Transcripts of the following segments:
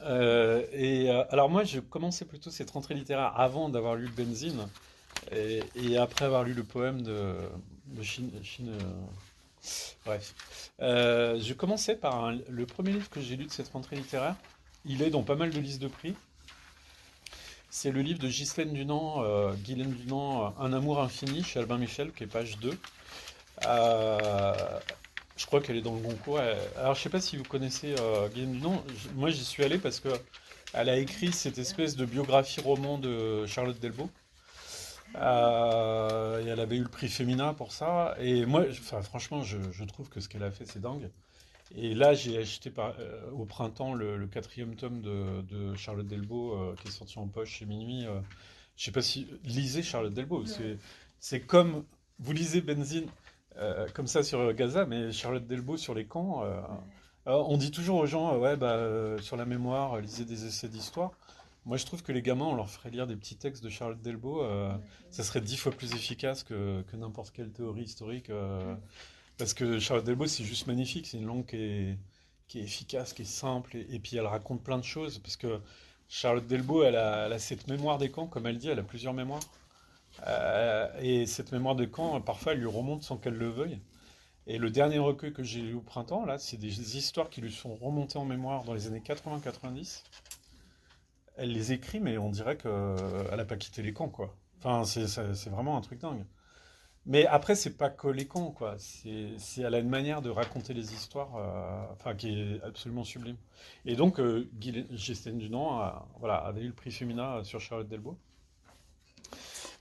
Alors moi, je commençais plutôt cette rentrée littéraire avant d'avoir lu le Benzine et après avoir lu le poème de bref. Je commençais par le premier livre que j'ai lu de cette rentrée littéraire. Il est dans pas mal de listes de prix. C'est le livre de Ghislaine Dunant, Un amour infini, chez Albin Michel, qui est page 2. Euh, je crois qu'elle est dans le Goncourt. Alors, je sais pas si vous connaissez Ghislaine Dunant. Moi, j'y suis allé parce que elle a écrit cette espèce de biographie roman de Charlotte Delbo. Et elle avait eu le prix Femina pour ça. Et moi, enfin, franchement, je trouve que ce qu'elle a fait, c'est dingue. Et là, j'ai acheté au printemps le quatrième tome de Charlotte Delbo qui est sorti en poche chez Minuit. Je sais pas si lisez Charlotte Delbo. C'est comme vous lisez Benzine comme ça sur Gaza, mais Charlotte Delbo sur les camps. On dit toujours aux gens, ouais, bah, sur la mémoire, lisez des essais d'histoire. Moi, je trouve que les gamins, on leur ferait lire des petits textes de Charlotte Delbo. Ça serait 10 fois plus efficace que n'importe quelle théorie historique. Parce que Charlotte Delbo, c'est juste magnifique. C'est une langue qui est efficace, qui est simple. Et puis, elle raconte plein de choses. Parce que Charlotte Delbo, elle a cette mémoire des camps, comme elle dit, elle a plusieurs mémoires. Et cette mémoire des camps, parfois, elle lui remonte sans qu'elle le veuille. Et le dernier recueil que j'ai lu au printemps, là, c'est des histoires qui lui sont remontées en mémoire dans les années 80-90. Elle les écrit, mais on dirait qu'elle n'a pas quitté les camps, quoi. Enfin, c'est vraiment un truc dingue. Mais après, c'est pas que les camps, quoi. Elle a une manière de raconter les histoires, enfin, qui est absolument sublime. Et donc, Ghislaine Dunant voilà, avait eu le prix Femina sur Charlotte Delbo.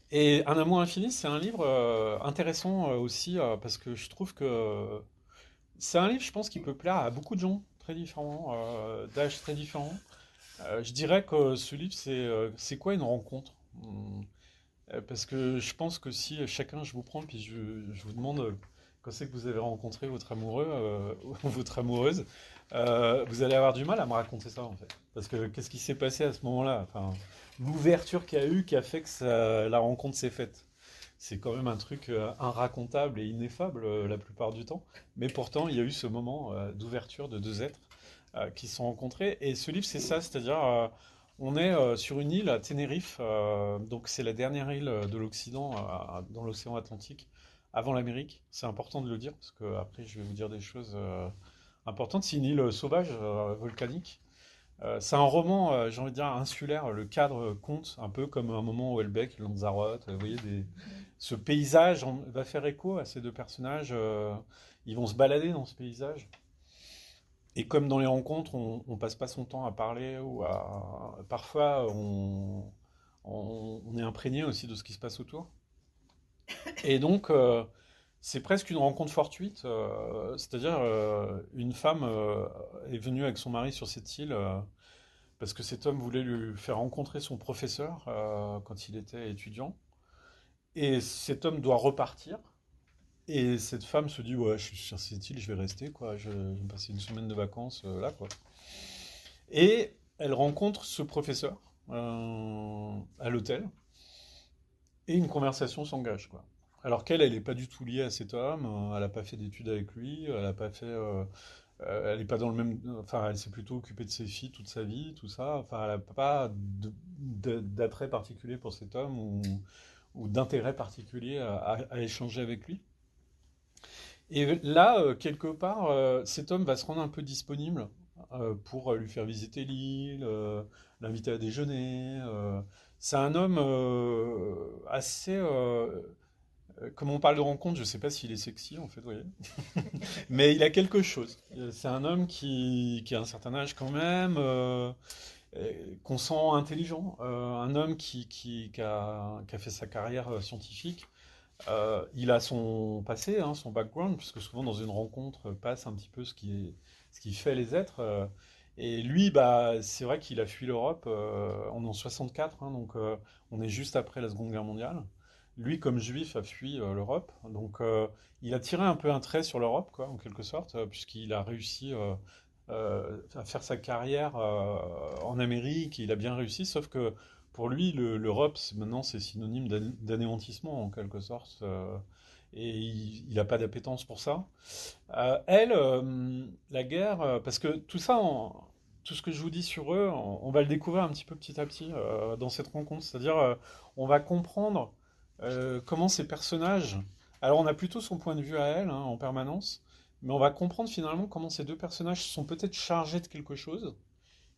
Et Un amour infini, c'est un livre intéressant aussi, parce que je trouve que c'est un livre, je pense, qui peut plaire à beaucoup de gens très différents, d'âges très différents. Je dirais que ce livre, c'est quoi une rencontre? Parce que je pense que si chacun, je vous prends, puis je vous demande quand c'est que vous avez rencontré votre amoureux ou votre amoureuse, vous allez avoir du mal à me raconter ça en fait. Parce que qu'est-ce qui s'est passé à ce moment-là? Enfin, l'ouverture qu'il y a eu qui a fait que la rencontre s'est faite. C'est quand même un truc inracontable et ineffable la plupart du temps. Mais pourtant, il y a eu ce moment d'ouverture de deux êtres qui se sont rencontrés. Et ce livre, c'est ça, c'est-à-dire on est sur une île à Tenerife, donc c'est la dernière île de l'Occident dans l'océan Atlantique, avant l'Amérique. C'est important de le dire parce que après je vais vous dire des choses importantes. C'est une île sauvage, volcanique. C'est un roman, j'ai envie de dire insulaire. Le cadre compte un peu comme un moment où Houellebecq, Lanzarote. Vous voyez, ce paysage va faire écho à ces deux personnages. Ils vont se balader dans ce paysage. Et comme dans les rencontres, on passe pas son temps à parler parfois on est imprégné aussi de ce qui se passe autour. Et donc c'est presque une rencontre fortuite, c'est-à-dire une femme est venue avec son mari sur cette île parce que cet homme voulait lui faire rencontrer son professeur quand il était étudiant. Et cet homme doit repartir. Et cette femme se dit, ouais, je suis sur cette île, je vais rester, quoi. Je vais me passer une semaine de vacances là, quoi. Et elle rencontre ce professeur à l'hôtel, et une conversation s'engage, quoi. Alors qu'elle, elle n'est pas du tout liée à cet homme, elle n'a pas fait d'études avec lui, elle n'a pas fait, elle n'est pas dans le même, enfin, elle s'est plutôt occupée de ses filles toute sa vie, tout ça. Enfin, elle n'a pas d'attrait particulier pour cet homme ou d'intérêt particulier à échanger avec lui. Et là, quelque part, cet homme va se rendre un peu disponible pour lui faire visiter l'île, l'inviter à déjeuner. C'est un homme assez... comme on parle de rencontre, je ne sais pas s'il est sexy en fait, vous voyez. Mais il a quelque chose. C'est un homme qui a un certain âge quand même, qu'on sent intelligent. Un homme qui a fait sa carrière scientifique. Il a son passé, hein, son background, puisque souvent dans une rencontre passe un petit peu ce qui fait les êtres. Et lui, bah, c'est vrai qu'il a fui l'Europe. On est en 64, hein, donc on est juste après la Seconde Guerre mondiale. Lui, comme juif, a fui l'Europe. Donc il a tiré un peu un trait sur l'Europe, quoi, en quelque sorte, puisqu'il a réussi à faire sa carrière en Amérique. Il a bien réussi, sauf que pour lui, l'Europe, maintenant, c'est synonyme d'anéantissement, en quelque sorte. Et il n'a pas d'appétence pour ça. Elle, la guerre, parce que tout ça, tout ce que je vous dis sur eux, on va le découvrir un petit peu petit à petit dans cette rencontre. C'est-à-dire, on va comprendre comment ces personnages. Alors, on a plutôt son point de vue à elle hein, en permanence, mais on va comprendre finalement comment ces deux personnages sont peut-être chargés de quelque chose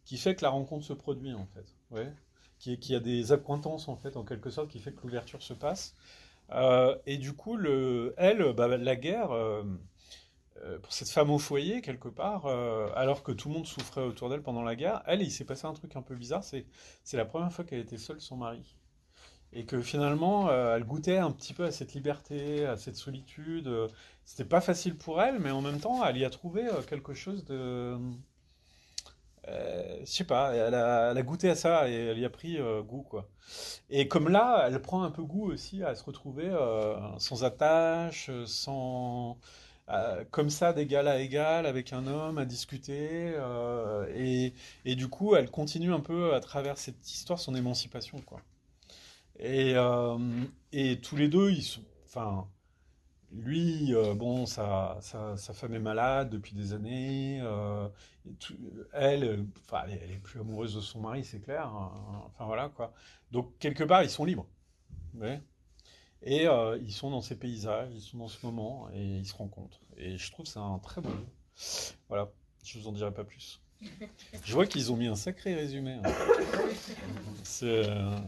qui fait que la rencontre se produit en fait. Ouais. Qui a des accointances en fait, en quelque sorte, qui fait que l'ouverture se passe. Et du coup, elle, bah, la guerre. Pour cette femme au foyer, quelque part, alors que tout le monde souffrait autour d'elle pendant la guerre, elle, il s'est passé un truc un peu bizarre, c'est la première fois qu'elle était seule sans mari. Et que finalement, elle goûtait un petit peu à cette liberté, à cette solitude. C'était pas facile pour elle, mais en même temps, elle y a trouvé quelque chose de... je sais pas, elle a goûté à ça et elle y a pris goût, quoi. Et comme là, elle prend un peu goût aussi à se retrouver sans attache, sans comme ça d'égal à égal avec un homme à discuter et du coup, elle continue un peu à travers cette histoire son émancipation quoi. Et, euh, et tous les deux, ils sont, enfin, lui, bon, sa femme est malade depuis des années. Et elle, enfin, elle est plus amoureuse de son mari, c'est clair. Hein. Enfin voilà quoi. Donc quelque part, ils sont libres. Ouais. Et ils sont dans ces paysages, ils sont dans ce moment et ils se rencontrent. Et je trouve que c'est un très beau livre. Voilà, je vous en dirai pas plus. Je vois qu'ils ont mis un sacré résumé. Hein. C'est, voilà.